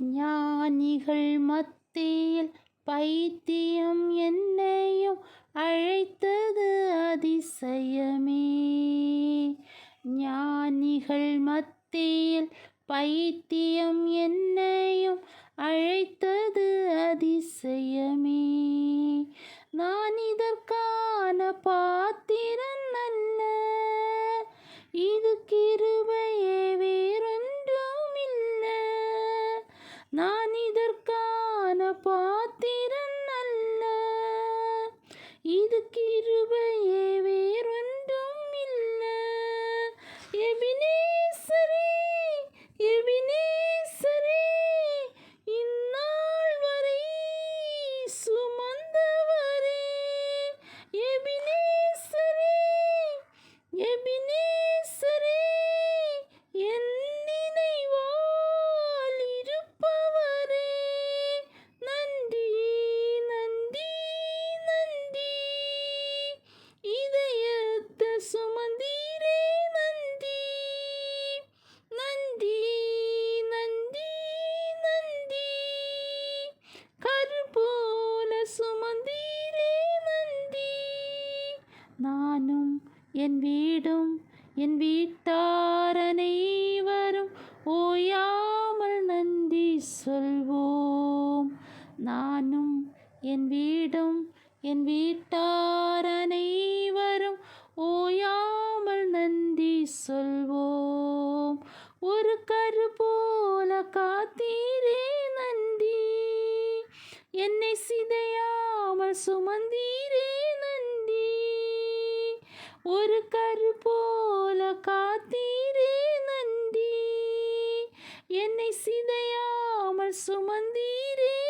ஞானிகள் மத்தியில் பைத்தியம் என்னையும் அழைத்தது அதிசயமே. ஞானிகள் மத்தியில் பைத்தியம் என்னையும் அழைத்தது அதிசயமே. நான் இதற்கான பாத்திரன் அல்ல, இது கிருபையே வேறொன்றும் இல்ல. நான் இதற்கான பாத்திரன் அல்ல, இது கிருபையே வேறொன்றும் இல்ல. எபினேசரே, எபினேசரே, இந்நாள் வரை சுமந்தவரே. எபினேசரே, எபினேசரே, என் நினைவால் இருப்பவரே. நன்றி, நன்றி, நன்றி. இதயத்தில் சுமந்தீரே, நன்றி. நன்றி, நன்றி, நன்றி. கருப்போல சுமந்தீரே, நன்றி. நானும் என் வீடும் என் வீட்டார் அனைவரும் ஓயாமல் நன்றி சொல்வோம். நானும் என் வீடும் என் வீட்டார் அனைவரும் ஓயாமல் நன்றி சொல்வோம். ஒரு கரு போல காத்தீரே, நன்றி. என்னை சிதையாமல் சுமந்தீரே, நன்றி. ஒரு கரு போல காத்தீரே, நன்றி. என்னை சிதையாமல் சுமந்தீரே,